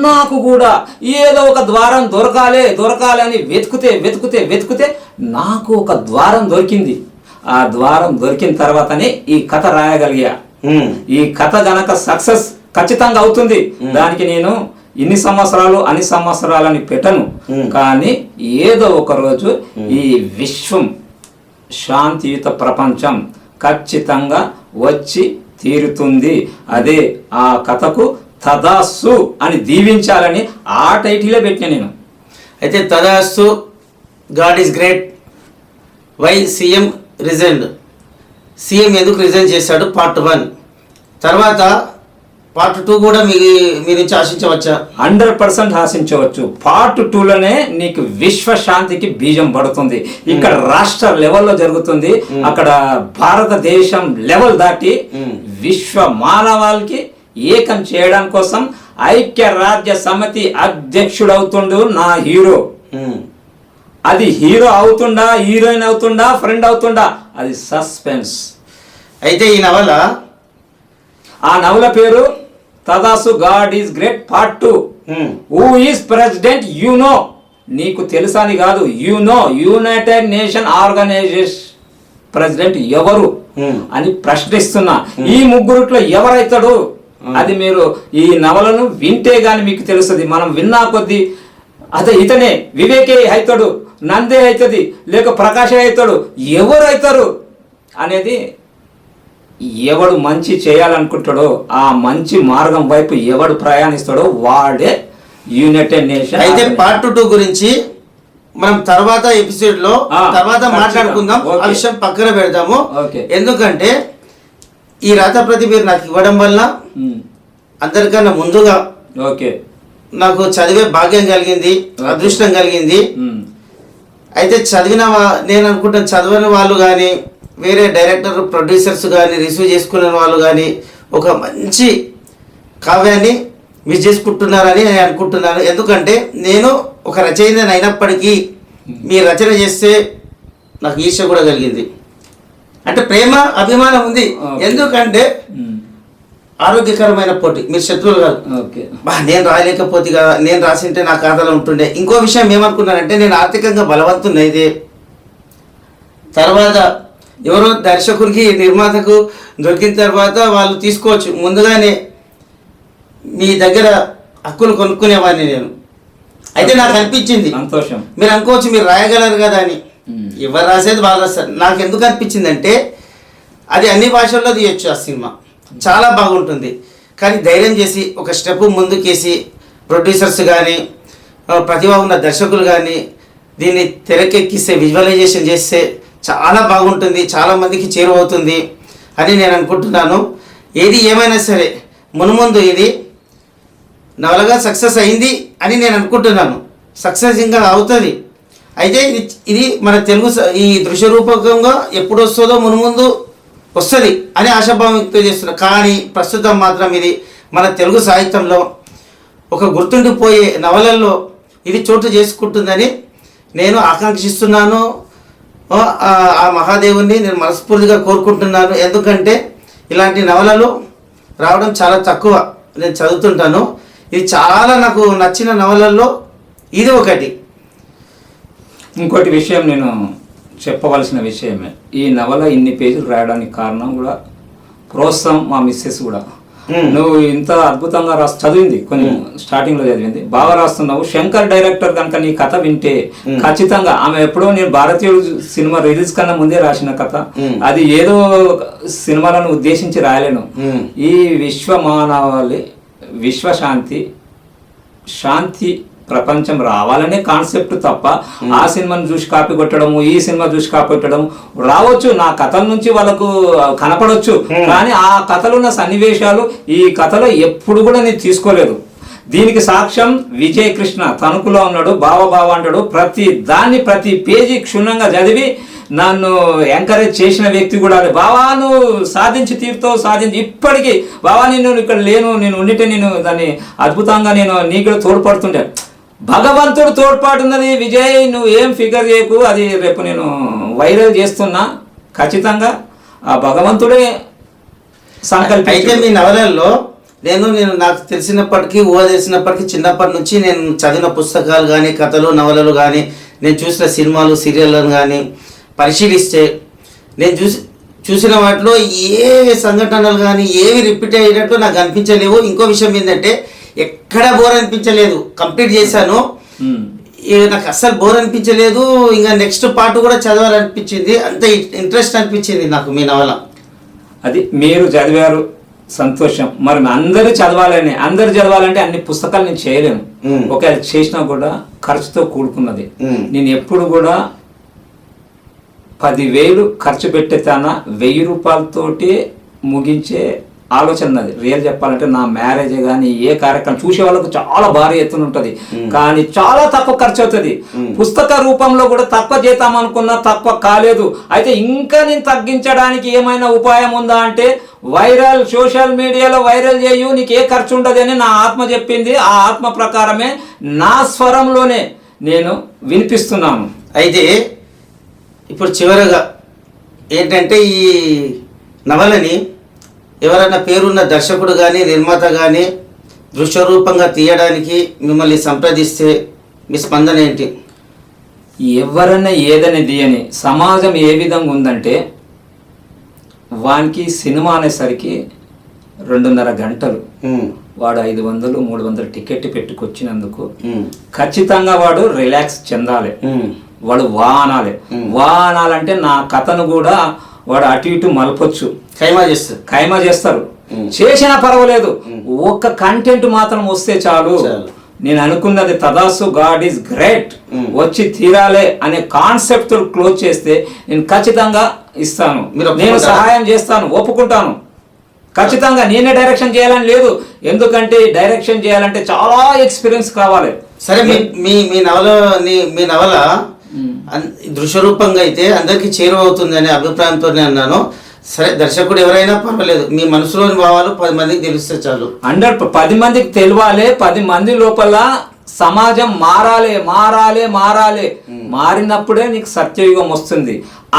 నాకు కూడా ఏదో ఒక ద్వారం దొరకాలి అని వెతుకుతే నాకు ఒక ద్వారం దొరికింది. ఆ ద్వారం దొరికిన తర్వాతనే ఈ కథ రాయగలిగా. ఈ కథ గనక సక్సెస్ ఖచ్చితంగా అవుతుంది. దానికి నేను ఇన్ని సంవత్సరాలు అన్ని సంవత్సరాలని పెట్టను, కానీ ఏదో ఒక రోజు ఈ విశ్వం శాంతియుత ప్రపంచం ఖచ్చితంగా వచ్చి తీరుతుంది. అదే ఆ కథకు తదాస్తు అని దీవించాలని ఆ టైటిలే పెట్టిన నేను. అయితే తదాస్తు, God is great, why CM resigned, CM ఎందుకు రిజైన్ చేశాడు, పార్ట్ 1. తర్వాత పార్ట్ 2 కూడా మీ నుంచి ఆశించవచ్చా? 100% ఆశించవచ్చు. పార్ట్ 2లోనే నీకు విశ్వశాంతికి బీజం పడుతుంది. ఇక్కడ రాష్ట్ర లెవెల్లో జరుగుతుంది, అక్కడ భారతదేశం లెవెల్ దాటి విశ్వ మానవాళికి ఏకం చేయడం కోసం ఐక్యరాజ్య సమితి అధ్యక్షుడవుతుండు నా హీరో. అది హీరో అవుతుండా, హీరోయిన్ అవుతుండా, ఫ్రెండ్ అవుతుండా, అది సస్పెన్స్. అయితే ఈ నవల, ఆ నవల పేరు Tathastu god is great part 2. Who is president you know, నీకు తెలుసాని కాదు, you know, United Nation Organisation president ఎవరు అని ప్రశ్నిస్తున్నా. ఈ ముగ్గురుట్లో ఎవరైతాడు అది మీరు ఈ నవలను వింటే గాని మీకు తెలుస్తుంది. మనం విన్నా కొద్దీ అదే ఇతనే వివేకే అవుతాడు, నందే అవుతుంది, లేక ప్రకాశే అవుతాడు, ఎవరు అవుతారు అనేది, ఎవడు మంచి చేయాలనుకుంటాడో ఆ మంచి మార్గం వైపు ఎవడు ప్రయాణిస్తాడో వాడే యునైటెడ్ నేషన్. అయితే పార్ట్ 2 గురించి మనం తర్వాత ఎపిసోడ్ లో మాట్లాడుకుందాం, ఆ విషయం పక్కన పెడదాము. ఎందుకంటే ఈ రాతప్రతి మీరు నాకు ఇవ్వడం వల్ల అందరికన్నా ముందుగా నాకు చదివే భాగ్యం కలిగింది, అదృష్టం కలిగింది. అయితే నేను అనుకుంటాను చదవని వాళ్ళు కానీ వేరే డైరెక్టర్ ప్రొడ్యూసర్స్ కానీ రిసీవ్ చేసుకునే వాళ్ళు కానీ ఒక మంచి కావ్యాన్ని మిస్ చేసుకుంటున్నారని నేను అనుకుంటున్నాను. ఎందుకంటే నేను ఒక రచయితని అయినప్పటికీ మీ రచన చేస్తే నాకు ఈర్ష్య కూడా కలిగింది. అంటే ప్రేమ అభిమానం ఉంది. ఎందుకంటే ఆరోగ్యకరమైన పోటీ, మీరు శత్రువులు కాదు. నేను రాయలేకపోతే కదా, నేను రాసింటే నా ఖాతాలో ఉంటుండే. ఇంకో విషయం ఏమనుకున్నానంటే నేను ఆర్థికంగా బలవంతున్నైతే తర్వాత ఎవరో దర్శకుడికి నిర్మాతకు దొరికిన తర్వాత వాళ్ళు తీసుకోవచ్చు. ముందుగానే మీ దగ్గర హక్కులు కొనుక్కునేవాడిని నేను. అయితే నాకు అనిపించింది సంతోషం, మీరు అనుకోవచ్చు మీరు రాయగలరు కదా అని. ఎవరు రాసేది వాళ్ళు రాస్తారు. నాకు ఎందుకు అనిపించింది అంటే అది అన్ని భాషల్లో తీయచ్చు, ఆ సినిమా చాలా బాగుంటుంది. కానీ ధైర్యం చేసి ఒక స్టెప్ ముందుకేసి ప్రొడ్యూసర్స్ కానీ ప్రతిభ ఉన్న దర్శకులు కానీ దీన్ని తెరకెక్కిస్తే విజువలైజేషన్ చేస్తే చాలా బాగుంటుంది, చాలామందికి చేరువవుతుంది అని నేను అనుకుంటున్నాను. ఏది ఏమైనా సరే మునుముందు ఇది నవలగా సక్సెస్ అయింది అని నేను అనుకుంటున్నాను. సక్సెస్ ఇంకా అవుతుంది. అయితే ఇది మన తెలుగు ఈ దృశ్య రూపకంగా ఎప్పుడు వస్తుందో మునుముందు వస్తుంది అని ఆశాభావం వ్యక్తం చేస్తున్నాను. కానీ ప్రస్తుతం మాత్రం ఇది మన తెలుగు సాహిత్యంలో ఒక గుర్తుండిపోయే నవలల్లో ఇది చోటు చేసుకుంటుందని నేను ఆకాంక్షిస్తున్నాను. ఆ మహాదేవుని నేను మనస్ఫూర్తిగా కోరుకుంటున్నాను. ఎందుకంటే ఇలాంటి నవలలు రావడం చాలా తక్కువ, నేను చదువుతుంటాను. ఇది చాలా నాకు నచ్చిన నవలల్లో ఇది ఒకటి. ఇంకోటి విషయం నేను చెప్పవలసిన విషయమే, ఈ నవల ఇన్ని పేజీలు రాయడానికి కారణం కూడా ప్రోత్సాహం మా మిస్సెస్ కూడా. నువ్వు ఇంత అద్భుతంగా చదివింది, కొన్ని స్టార్టింగ్ లో చదివింది, బాగా రాస్తున్నావు. శంకర్ డైరెక్టర్ కనుక నీ కథ వింటే ఖచ్చితంగా, ఆమె ఎప్పుడో నేను భారతీయుడు సినిమా రిలీజ్ కన్నా ముందే రాసిన కథ, అది ఏదో సినిమాలను ఉద్దేశించి రాయలేను. ఈ విశ్వమానవాళి విశ్వశాంతి శాంతి ప్రపంచం రావాలనే కాన్సెప్ట్ తప్ప ఆ సినిమాను చూసి కాపీ కొట్టడము, ఈ సినిమా చూసి కాపీ కొట్టడం రావచ్చు. నా కథల నుంచి వాళ్ళకు కనపడవచ్చు, కానీ ఆ కథలో ఉన్న సన్నివేశాలు ఈ కథలో ఎప్పుడు కూడా నేను తీసుకోలేదు. దీనికి సాక్ష్యం విజయ్ కృష్ణ తణుకులో ఉన్నాడు, బావ అంటాడు. ప్రతి పేజీ క్షుణ్ణంగా చదివి నన్ను ఎంకరేజ్ చేసిన వ్యక్తి కూడా. బావా నువ్వు సాధించి తీరుతావు, సాధించి ఇప్పటికీ బావా నేను ఇక్కడ లేను, నేను ఉండితే నేను దాన్ని అద్భుతంగా నేను నీకు తోడ్పడుతుంటే. భగవంతుడు తోడ్పాటున్నది విజయ్, నువ్వు ఏం ఫిగర్ చేయకు, అది రేపు నేను వైరల్ చేస్తున్నా. ఖచ్చితంగా ఆ భగవంతుడే సంకల్పం. అయితే మీ నవలల్లో నేను నాకు తెలిసినప్పటికీ తెలిసినప్పటికీ చిన్నప్పటి నుంచి నేను చదివిన పుస్తకాలు కానీ కథలు నవలలు కానీ నేను చూసిన సినిమాలు సీరియళ్ళను కానీ పరిశీలిస్తే నేను చూసిన వాటిలో ఏ సంఘటనలు కానీ ఏవి రిపీట్ అయ్యేటట్టు నాకు అనిపించలేవు. ఇంకో విషయం ఏంటంటే ఎక్కడ బోర్ అనిపించలేదు, కంప్లీట్ చేశాను. నాకు అస్సలు బోర్ అనిపించలేదు. ఇంకా నెక్స్ట్ పార్ట్ కూడా చదవాలనిపించింది, అంత ఇంట్రెస్ట్ అనిపించింది నాకు మీ నవల. అది మీరు చదివారు, సంతోషం. మరి అందరూ చదవాలంటే అన్ని పుస్తకాలు నేను చేయలేను. ఒకవేళ చేసినా కూడా ఖర్చుతో కూడుకున్నది. నేను ఎప్పుడు కూడా 10,000 ఖర్చు పెట్టేతానా 1,000 రూపాయలతోటి ముగించే ఆలోచన ఉన్నది. రియల్ చెప్పాలంటే నా మ్యారేజ్ కానీ ఏ కార్యక్రమం చూసే వాళ్ళకు చాలా భారీ ఎత్తున ఉంటుంది, కానీ చాలా తక్కువ ఖర్చు అవుతుంది. పుస్తక రూపంలో కూడా తక్కువ చేద్దాం అనుకున్నా తక్కువ కాలేదు. అయితే ఇంకా నేను తగ్గించడానికి ఏమైనా ఉపాయం ఉందా అంటే సోషల్ మీడియాలో వైరల్ చేయు, నీకు ఏ ఖర్చు ఉండదు అని నా ఆత్మ చెప్పింది. ఆ ఆత్మ ప్రకారమే నా స్వరంలోనే నేను వినిపిస్తున్నాను. అయితే ఇప్పుడు చివరగా ఏంటంటే ఈ నవలని ఎవరైనా పేరున్న దర్శకుడు కానీ నిర్మాత కానీ దృశ్యరూపంగా తీయడానికి మిమ్మల్ని సంప్రదిస్తే మీ స్పందన ఏంటి? ఎవరైనా ఏదని తీయని సమాజం ఏ విధంగా ఉందంటే వానికి సినిమా అనేసరికి 2.5 గంటలు, వాడు 500 300 టికెట్ పెట్టుకొచ్చినందుకు ఖచ్చితంగా వాడు రిలాక్స్ చెందాలి, వాడు వానాలంటే నా కథను కూడా వాడు అటు ఇటు మలపొచ్చు, ఖైమా చేస్తారు. చేసినా పర్వాలేదు, ఒక్క కంటెంట్ మాత్రం వస్తే చాలు. నేను అనుకున్నది తదాసు, గాడ్ ఈజ్ గ్రేట్, వచ్చి తీరాలే అనే కాన్సెప్ట్ క్లోజ్ చేస్తే నేను ఖచ్చితంగా ఇస్తాను, నేను సహాయం చేస్తాను, ఒప్పుకుంటాను. ఖచ్చితంగా నేనే డైరెక్షన్ చేయాలని లేదు, ఎందుకంటే డైరెక్షన్ చేయాలంటే చాలా ఎక్స్పీరియన్స్ కావాలి. సరే మీ నవల దృశ్యరూపంగా అయితే అందరికీ చేరువవుతుంది అనే అభిప్రాయంతోనే అన్నాను. సరే, దర్శకుడు ఎవరైనా పర్వాలేదు, మీ మనసులోని భావాలు 10 మందికి తెలిస్తే చాలు. 10 మందికి తెలియాలి. 10 మంది లోపల సమాజం మారాలి మారాలి మారాలి. మారినప్పుడే నీకు సత్యయుగం వస్తుంది.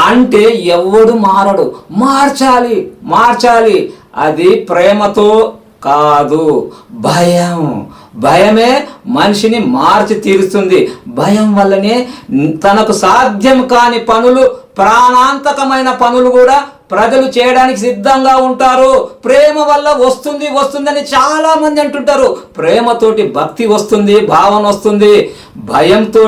అంటే ఎవడు మారడు, మార్చాలి మార్చాలి. అది ప్రేమతో కాదు, భయమే మనిషిని మార్చి తీరుస్తుంది. భయం వల్లనే తనకు సాధ్యం కాని పనులు, ప్రాణాంతకమైన పనులు కూడా ప్రజలు చేయడానికి సిద్ధంగా ఉంటారు. ప్రేమ వల్ల వస్తుందని చాలా మంది అంటుంటారు. ప్రేమతోటి భక్తి వస్తుంది, భావన వస్తుంది. భయంతో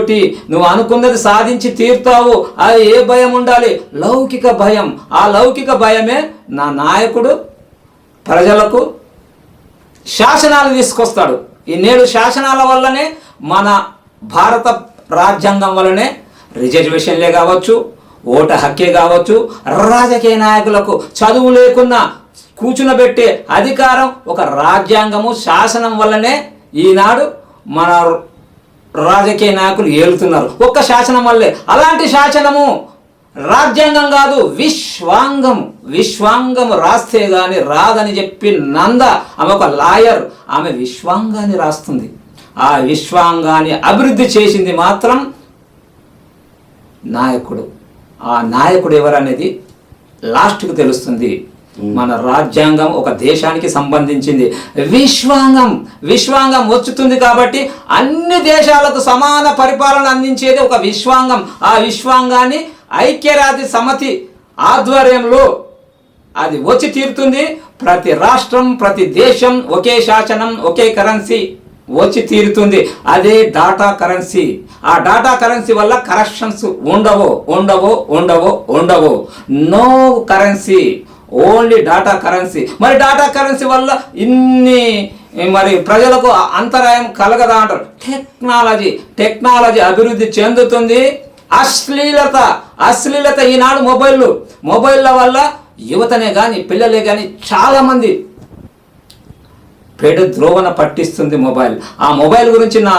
నువ్వు అనుకున్నది సాధించి తీరుతావు. అది ఏ భయం ఉండాలి? లౌకిక భయం. ఆ లౌకిక భయమే నా నాయకుడు ప్రజలకు శాసనాలు తీసుకొస్తాడు. ఈ నేడు శాసనాల వల్లనే, మన భారత రాజ్యాంగం వల్లనే రిజర్వేషన్లే కావచ్చు, ఓటు హక్కే కావచ్చు, రాజకీయ నాయకులకు చదువు లేకున్నా కూర్చునబెట్టే అధికారం ఒక రాజ్యాంగము, శాసనం వల్లనే ఈనాడు మన రాజకీయ నాయకులు ఏలుతున్నారు. ఒక్క శాసనం వల్లే. అలాంటి శాసనము రాజ్యాంగం కాదు, విశ్వాంగం రాస్తే గాని రాదని చెప్పి నంద, ఆమె ఒక లాయర్, ఆమె విశ్వాంగాన్ని రాస్తుంది. ఆ విశ్వాంగాన్ని అభివృద్ధి చేసింది మాత్రం నాయకుడు. ఆ నాయకుడు ఎవరనేది లాస్ట్కు తెలుస్తుంది. మన రాజ్యాంగం ఒక దేశానికి సంబంధించింది. విశ్వాంగం వచ్చుతుంది కాబట్టి అన్ని దేశాలకు సమాన పరిపాలన అందించేది ఒక విశ్వాంగం. ఆ విశ్వాంగాన్ని ఐక్యరాజ్య సమితి ఆధ్వర్యంలో అది వచ్చి తీరుతుంది. ప్రతి రాష్ట్రం, ప్రతి దేశం ఒకే శాసనం, ఒకే కరెన్సీ వచ్చి తీరుతుంది. అదే డాటా కరెన్సీ. ఆ డాటా కరెన్సీ వల్ల కరప్షన్స్ ఉండవు. No currency, only data currency. మరి డాటా కరెన్సీ వల్ల ఇన్ని ప్రజలకు అంతరాయం కలగదా అంటారు. టెక్నాలజీ అభివృద్ధి చెందుతుంది. అశ్లీలత ఈనాడు మొబైళ్ళ వల్ల యువతనే కానీ పిల్లలే కానీ చాలామంది పేడ ద్రోవన పట్టిస్తుంది మొబైల్. ఆ మొబైల్ గురించి నా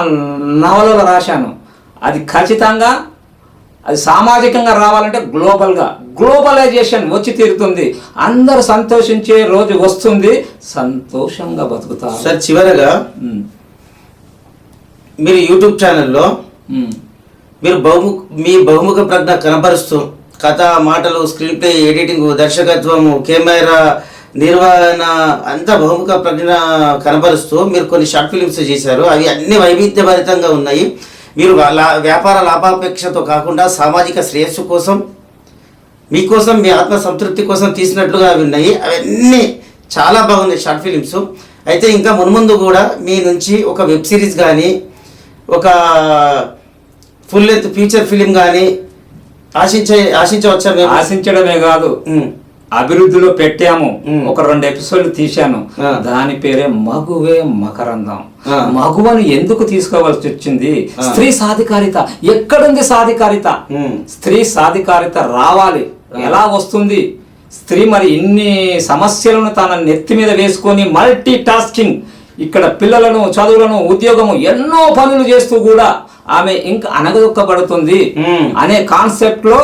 నవలలో రాశాను. అది ఖచ్చితంగా అది సామాజికంగా రావాలంటే గ్లోబలైజేషన్ వచ్చి తీరుతుంది. అందరూ సంతోషించే రోజు వస్తుంది, సంతోషంగా బతుకుతారు. సార్, చివరగా మీరు యూట్యూబ్ ఛానల్లో మీరు మీ బహుముఖ ప్రజ్ఞ కనపరుస్తూ కథ, మాటలు, స్క్రీన్ ప్లే, ఎడిటింగ్, దర్శకత్వము, కెమెరా నిర్వహణ అంతా బహుముఖ ప్రజ్ఞ కనపరుస్తూ మీరు కొన్ని షార్ట్ ఫిలిమ్స్ చేశారు. అవి అన్ని వైవిధ్యభరితంగా ఉన్నాయి. మీరు వ్యాపార లాభాపేక్షతో కాకుండా సామాజిక శ్రేయస్సు కోసం, మీకోసం, మీ ఆత్మ సంతృప్తి కోసం తీసినట్లుగా అవి ఉన్నాయి. అవన్నీ చాలా బాగున్నాయి షార్ట్ ఫిలిమ్స్. అయితే ఇంకా మున్ముందు కూడా మీ నుంచి ఒక వెబ్ సిరీస్ కానీ, ఒక ఫుల్ లెంత్ ఫీచర్ ఫిలిం కానీ ఆశించవచ్చా? మేము ఆశించడమే కాదు, అభివృద్ధిలో పెట్టాము. ఒక 2 ఎపిసోడ్లు తీశాను. దాని పేరే మగువే మకరందం. మగువను ఎందుకు తీసుకోవాల్సి వచ్చింది? స్త్రీ సాధికారిత. ఎక్కడుంది సాధికారిత? స్త్రీ సాధికారిత రావాలి. ఎలా వస్తుంది? స్త్రీ మరి ఇన్ని సమస్యలను తన నెత్తి మీద వేసుకొని మల్టీ టాస్కింగ్, ఇక్కడ పిల్లలను, చదువులను, ఉద్యోగము, ఎన్నో పనులు చేస్తూ కూడా ఆమె ఇంకా అనగదొక్కబడుతుంది అనే కాన్సెప్ట్ లో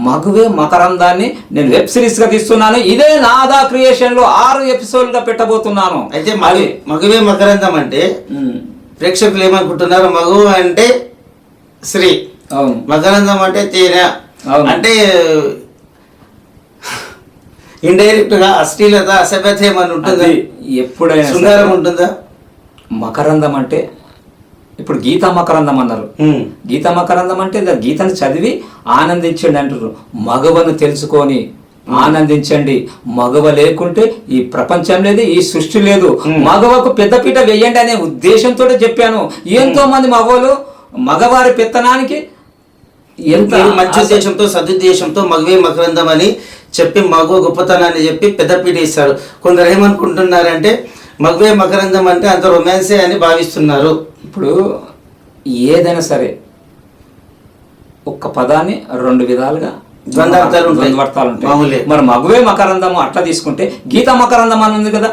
మగువే మకరందాన్ని నేను వెబ్ సిరీస్ గా తీస్తున్నాను. ఇదే నాదా క్రియేషన్ లో 6 ఎపిసోడ్లుగా పెట్టబోతున్నాను. అయితే మగువే మకరందం అంటే ప్రేక్షకులు ఏమనుకుంటున్నారు? మగువ అంటే స్త్రీ, మకరందం అంటే తేనె. అంటే ఇండైరెక్ట్ గా అశ్లీలత, అసభ్యత ఏమని ఉంటుందా? ఎప్పుడైనా శృంగారం ఉంటుందా? మకరందం అంటే ఇప్పుడు గీతా మకరందం అన్నారు. గీతా మకరందం అంటే గీతను చదివి ఆనందించండి అంటారు. మగవను తెలుసుకొని ఆనందించండి. మగవ లేకుంటే ఈ ప్రపంచం లేదు, ఈ సృష్టి లేదు. మగవకు పెద్దపీట వేయండి అనే ఉద్దేశంతో చెప్పాను. ఎంతో మంది మగవారి పెత్తనానికి ఎంత మంచి ఉద్దేశంతో, సదుద్దేశంతో మగవే మకరందం అని చెప్పి మగవ గొప్పతనాన్ని చెప్పి పెద్దపీట ఇస్తారు. కొందరు ఏమనుకుంటున్నారంటే మగవే మకరందం అంటే అంత రొమాన్సే అని భావిస్తున్నారు. ఇప్పుడు ఏదైనా సరే ఒక్క పదాన్ని 2 విధాలుగా ద్వంద్వార్థాలు ఉంటాయి. మరి మగువే మకరందము అట్లా తీసుకుంటే గీత మకరందం అని ఉంది కదా.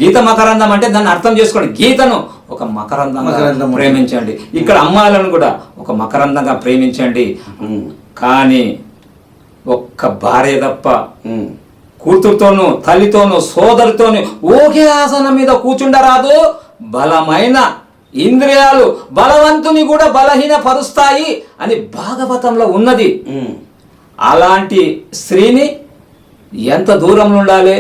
గీత మకరందం అంటే దాన్ని అర్థం చేసుకోండి. గీతను ఒక మకరందం ప్రేమించండి. ఇక్కడ అమ్మాయిలను కూడా ఒక ఒక మకరందంగా ప్రేమించండి. కానీ ఒక్క భార్య తప్ప కూతురుతోనూ తల్లితోనూ సోదరితోనూ ఒకే ఆసనం మీద కూర్చుండరాదు. బలమైన ఇంద్రియాలు బలవంతుని కూడా బలహీనపరుస్తాయి అని భాగవతంలో ఉన్నది. అలాంటి స్త్రీని ఎంత దూరంలో ఉండాలి?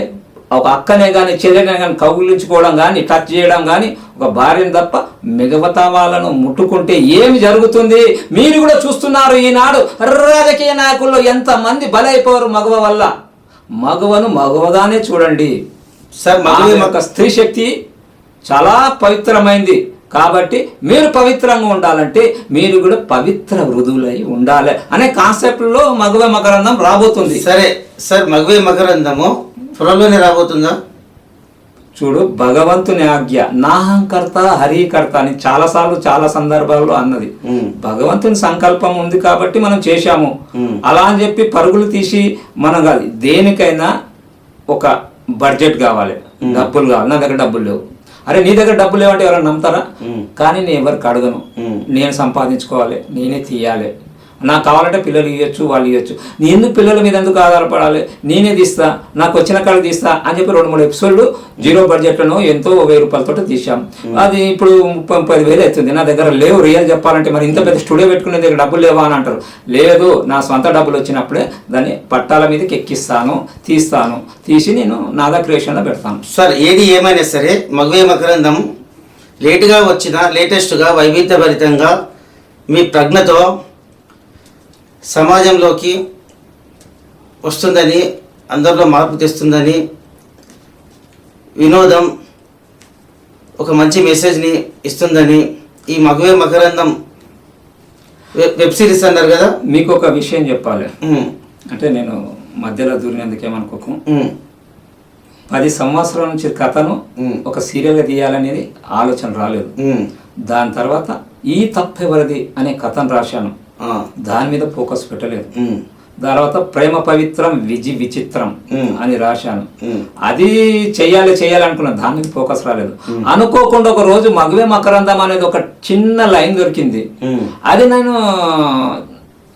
ఒక అక్కనే కానీ చెల్లెనే కానీ కౌగిలించుకోవడం కానీ టచ్ చేయడం కానీ ఒక భార్యను తప్ప మిగతా వాళ్ళను ముట్టుకుంటే ఏమి జరుగుతుంది? మీరు కూడా చూస్తున్నారు ఈనాడు రాజకీయ నాయకుల్లో ఎంతమంది బలైపోరు మగవ వల్ల. మగవను మగవగానే చూడండి సార్. ఒక స్త్రీ శక్తి చాలా పవిత్రమైంది కాబట్టి మీరు పవిత్రంగా ఉండాలంటే మీరు కూడా పవిత్ర వృధులై ఉండాలి అనే కాన్సెప్ట్లో మగవే మకరందం రాబోతుంది. సరే సార్, మగవే మకరందము త్వరలోనే రాబోతుందా? చూడు, భగవంతుని ఆజ్ఞ నాహంకర్త హరికర్త అని చాలాసార్లు చాలా సందర్భాల్లో అన్నది. భగవంతుని సంకల్పం ఉంది కాబట్టి మనం చేశాము. అలా అని చెప్పి పరుగులు తీసి మనం కాదు. దేనికైనా ఒక బడ్జెట్ కావాలి, డబ్బులు కావాలి. నా దగ్గర డబ్బులు లేవు. అరే నీ దగ్గర డబ్బులు లేవంటే ఎవరైనా నమ్ముతారా? కానీ నేను ఎవరికి అడగను. నేను సంపాదించుకోవాలి, నేనే తీయాలి. నాకు కావాలంటే పిల్లలు ఇవ్వచ్చు, వాళ్ళు ఇవ్వచ్చు. నేను ఎందుకు పిల్లల మీద ఎందుకు ఆధారపడాలి? నేనే తీస్తా, నాకు వచ్చిన కాడికి తీస్తా అని చెప్పి 2-3 ఎపిసోడ్లు జీరో బడ్జెట్లను ఎంతో 1000 రూపాయలతో తీసాం. అది ఇప్పుడు 30,000 అవుతుంది. నా దగ్గర లేవు. రియల్ చెప్పాలంటే మరి ఇంత పెద్ద స్టూడియో పెట్టుకునే దగ్గర డబ్బులు లేవా అని అంటారు. లేదు, నా సొంత డబ్బులు వచ్చినప్పుడే దాన్ని పట్టాల మీదకి ఎక్కిస్తాను, తీస్తాను, తీసి నేను నాదా క్రియేషన్లో పెడతాను. సార్, ఏది ఏమైనా సరే మగవే మకరందం లేటుగా వచ్చిన లేటెస్ట్గా వైవిధ్యభరితంగా మీ ప్రజ్ఞతో సమాజంలోకి వస్తుందని, అందరిలో మార్పు తెస్తుందని, వినోదం ఒక మంచి మెసేజ్ని ఇస్తుందని ఈ మగవే మకరందం వెబ్ సిరీస్ అన్నారు కదా. మీకు ఒక విషయం చెప్పాలి. అంటే నేను మధ్యలో దూరినందుకేమనుకోకు. 10 సంవత్సరాల నుంచి కథను ఒక సీరియల్గా తీయాలనేది ఆలోచన రాలేదు. దాని తర్వాత ఈ తప్పెవరిది అనే కథను రాశాను. దాని మీద ఫోకస్ పెట్టలేదు. తర్వాత ప్రేమ పవిత్రం విచిత్రం అని రాశాను. అది చెయ్యాలనుకున్నా, దాని మీద ఫోకస్ రాలేదు. అనుకోకుండా ఒక రోజు మగవే మకరందం అనేది ఒక చిన్న లైన్ దొరికింది.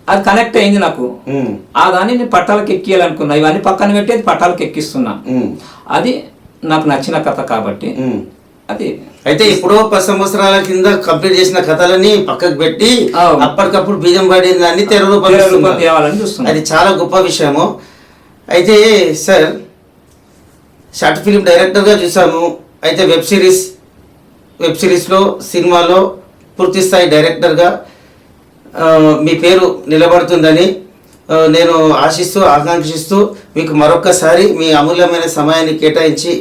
అది కనెక్ట్ అయింది నాకు. ఆ దాన్ని నేను పట్టాలకు ఎక్కియాలనుకున్నా. ఇవన్నీ పక్కన పెట్టి అది పట్టాలకు ఎక్కిస్తున్నా. అది నాకు నచ్చిన కథ కాబట్టి అది. అయితే ఇప్పుడు 10 సంవత్సరాల కింద కంప్లీట్ చేసిన కథలని పక్కకు పెట్టి అప్పటికప్పుడు బీజం పడిన దాన్ని తెర రూపాయలని చూస్తున్నాం. అది చాలా గొప్ప విషయము. అయితే సార్, షార్ట్ ఫిలిం డైరెక్టర్గా చూసాము. అయితే వెబ్ సిరీస్లో సినిమాలో పూర్తి స్థాయి డైరెక్టర్గా మీ పేరు నిలబడుతుందని నేను ఆకాంక్షిస్తూ మీకు మరొక్కసారి మీ అమూల్యమైన సమయాన్ని కేటాయించి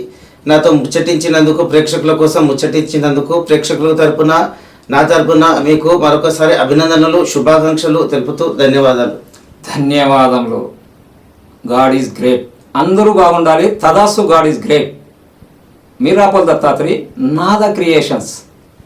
నాతో ముచ్చటించినందుకు, ప్రేక్షకుల కోసం ముచ్చటించినందుకు ప్రేక్షకుల తరపున, నా తరపున మీకు మరొకసారి అభినందనలు, శుభాకాంక్షలు తెలుపుతూ ధన్యవాదములు. God is great. అందరూ బాగుండాలి. Tathastu. God is great. Mirapal Dattatri, Nada creations.